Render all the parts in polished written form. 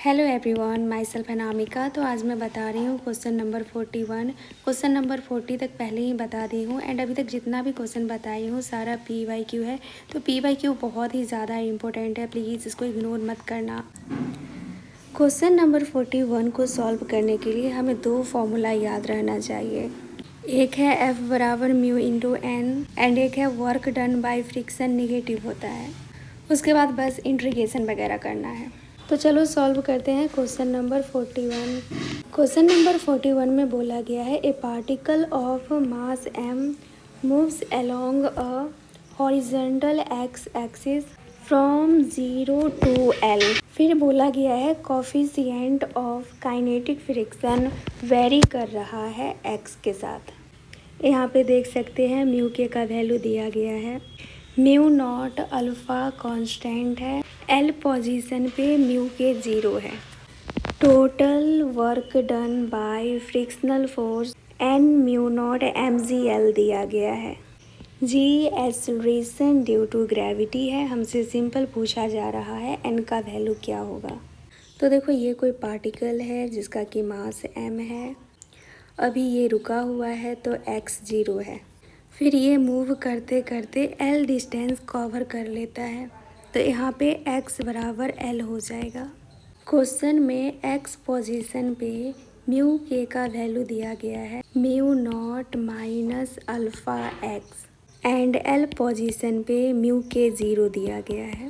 Hello everyone, my self Anamika. तो आज मैं बता रही हूँ क्वेश्चन नंबर 41। क्वेश्चन नंबर 40 तक पहले ही बता दी हूँ एंड अभी तक जितना भी क्वेश्चन बताई हूँ सारा PYQ है। तो PYQ बहुत ही ज़्यादा इंपॉर्टेंट है, प्लीज़ इसको इग्नोर मत करना। क्वेश्चन नंबर 41 को सॉल्व करने के लिए हमें दो फॉर्मूला याद रहना चाहिए। एक है F बराबर म्यू इंटू एन एंड एक है work done by friction negative होता है। उसके बाद बस इंटीग्रेशन वगैरह करना है। तो चलो सॉल्व करते हैं क्वेश्चन नंबर 41। क्वेश्चन नंबर 41 में बोला गया है ए particle of mass m moves along a horizontal x axis from 0 to L। फिर बोला गया है coefficient of kinetic friction very कर रहा है x के साथ। यहाँ पे देख सकते हैं म्यू के का वैल्यू दिया गया है। म्यू नॉट अल्फ़ा कांस्टेंट है, एल पोजीशन पे म्यू के 0 है। Total work done by frictional force n mu naught MgL दिया गया है। G acceleration due to gravity है, हमसे सिंपल पूछा जा रहा है एन का वैल्यू क्या होगा। तो देखो ये कोई पार्टिकल है जिसका कि मास m है। अभी ये रुका हुआ है तो x 0 है। फिर ये मूव करते करते L डिस्टेंस कवर कर लेता है, तो यहाँ पे x बराबर L हो जाएगा। क्वेश्चन में x पोजीशन पे म्यू के का वैल्यू दिया गया है mu naught minus alpha x and L position पे म्यू के 0 दिया गया है।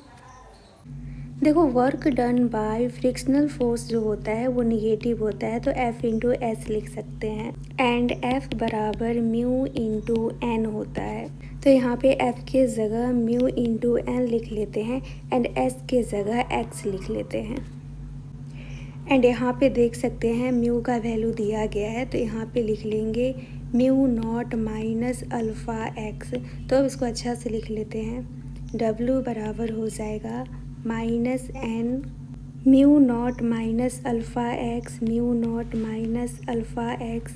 देखो work done by frictional force जो होता है वो निगेटिव होता है, तो F इंटू एस लिख सकते हैं एंड F बराबर म्यू इंटू एन होता है। तो यहाँ पे F के जगह म्यू इंटू एन लिख लेते हैं एंड S के जगह x लिख लेते हैं। एंड यहाँ पे देख सकते हैं म्यू का वैल्यू दिया गया है, तो यहाँ पे लिख लेंगे mu naught minus alpha x। तो अब इसको अच्छा से लिख लेते हैं। W बराबर हो जाएगा minus n mu naught minus alpha x mu naught minus alpha x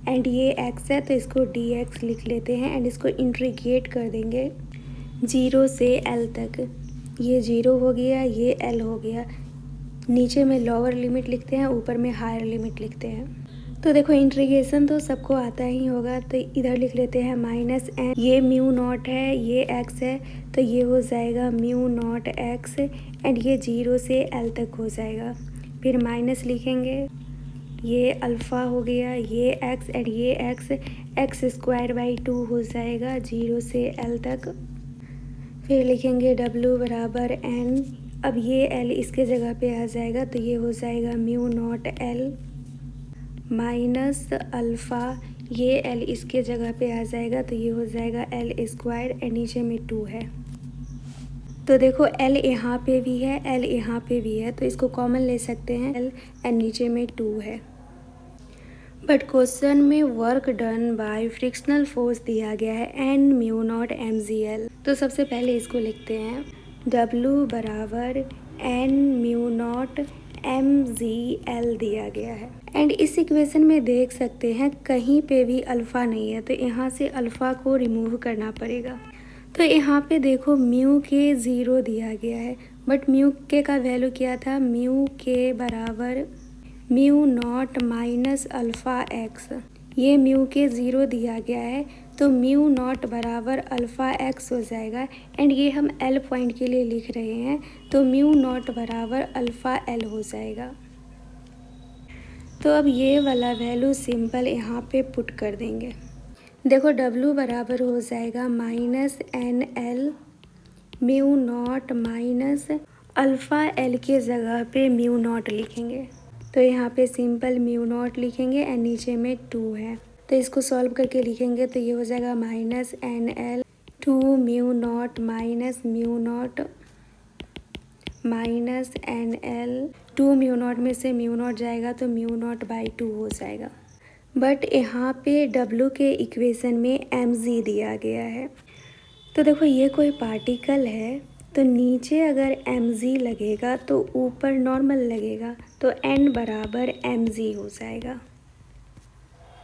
and ये x है तो इसको dx लिख लेते हैं एंड इसको इंटीग्रेट कर देंगे 0 से L तक। ये 0 हो गया, ये L हो गया। नीचे में लोअर लिमिट लिखते हैं, ऊपर में हायर लिमिट लिखते हैं। तो देखो इंटीग्रेशन तो सबको आता ही होगा, तो इधर लिख लेते हैं माइनस एन। ये म्यू नॉट है, ये x है, तो ये हो जाएगा म्यू नॉट x एंड ये 0 से L तक हो जाएगा। फिर माइनस लिखेंगे, ये अल्फ़ा हो गया, ये x एंड ये x स्क्वायर बाई 2 हो जाएगा 0 से L तक। फिर लिखेंगे W बराबर n। अब ये L इसके जगह पे आ जाएगा, तो ये हो जाएगा mu naught L minus alpha, ये L इसके जगह पे आ जाएगा, तो ये हो जाएगा L स्क्वायर एंड नीचे में 2 है। तो देखो L यहाँ पे भी है, L यहाँ पे भी है, तो इसको कॉमन ले सकते हैं L एंड नीचे में 2 है। बट क्वेश्चन में work done by frictional force दिया गया है एन म्यू नॉट MgL। तो सबसे पहले इसको लिखते हैं W बराबर एन म्यू नॉट MgL दिया गया है। एंड इस इक्वेशन में देख सकते हैं कहीं पे भी अल्फ़ा नहीं है, तो यहाँ से अल्फ़ा को रिमूव करना पड़ेगा। तो यहाँ पे देखो म्यू के 0 दिया गया है, बट म्यू के का वैल्यू क्या था, म्यू के बराबर mu naught minus alpha x. ये म्यू के 0 दिया गया है, तो म्यू नॉट बराबर अल्फ़ा एक्स हो जाएगा एंड ये हम L पॉइंट के लिए लिख रहे हैं, तो म्यू नॉट बराबर अल्फ़ा L हो जाएगा। तो अब ये वाला वैल्यू सिंपल यहाँ पे पुट कर देंगे। देखो W बराबर हो जाएगा minus N L mu naught minus alpha L के जगह पे म्यू नॉट लिखेंगे, तो यहाँ पे सिंपल म्यू नॉट लिखेंगे एंड नीचे में 2 है, तो इसको सॉल्व करके लिखेंगे तो ये हो जाएगा minus N L 2 mu naught minus mu naught minus N L 2 mu naught में से म्यू नॉट जाएगा तो म्यू नॉट बाई 2 हो जाएगा। बट यहाँ पे W के इक्वेशन में mg दिया गया है, तो देखो ये कोई पार्टिकल है, तो नीचे अगर mg लगेगा तो ऊपर नॉर्मल लगेगा, तो n बराबर mg हो जाएगा।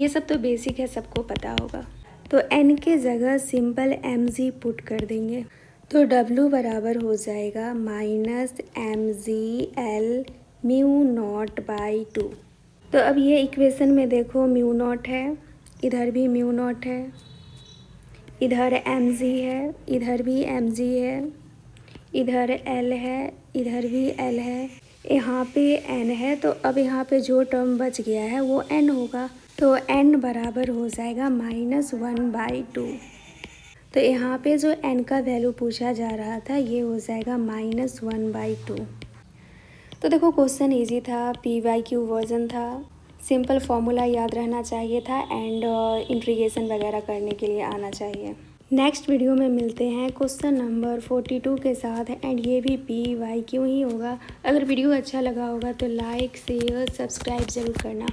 ये सब तो बेसिक है, सबको पता होगा। तो n के जगह सिंपल mg पुट कर देंगे, तो W बराबर हो जाएगा minus MgL mu naught by 2। तो अब ये इक्वेशन में देखो म्यू नॉट है, इधर भी म्यू नॉट है, इधर एम जी है, इधर भी एम जी है, इधर एल है, इधर भी एल है, यहाँ पे एन है। तो अब यहाँ पे जो टर्म बच गया है वो एन होगा, तो एन बराबर हो जाएगा -1/2। तो यहाँ पे जो एन का वैल्यू पूछा जा रहा था ये हो जाएगा -1/2। तो देखो क्वेश्चन इजी था, PYQ वर्जन था, सिंपल फॉर्मूला याद रहना चाहिए था एंड इंटीग्रेशन वगैरह करने के लिए आना चाहिए। नेक्स्ट वीडियो में मिलते हैं क्वेश्चन नंबर 42 के साथ एंड ये भी PYQ ही होगा। अगर वीडियो अच्छा लगा होगा तो लाइक शेयर सब्सक्राइब ज़रूर करना।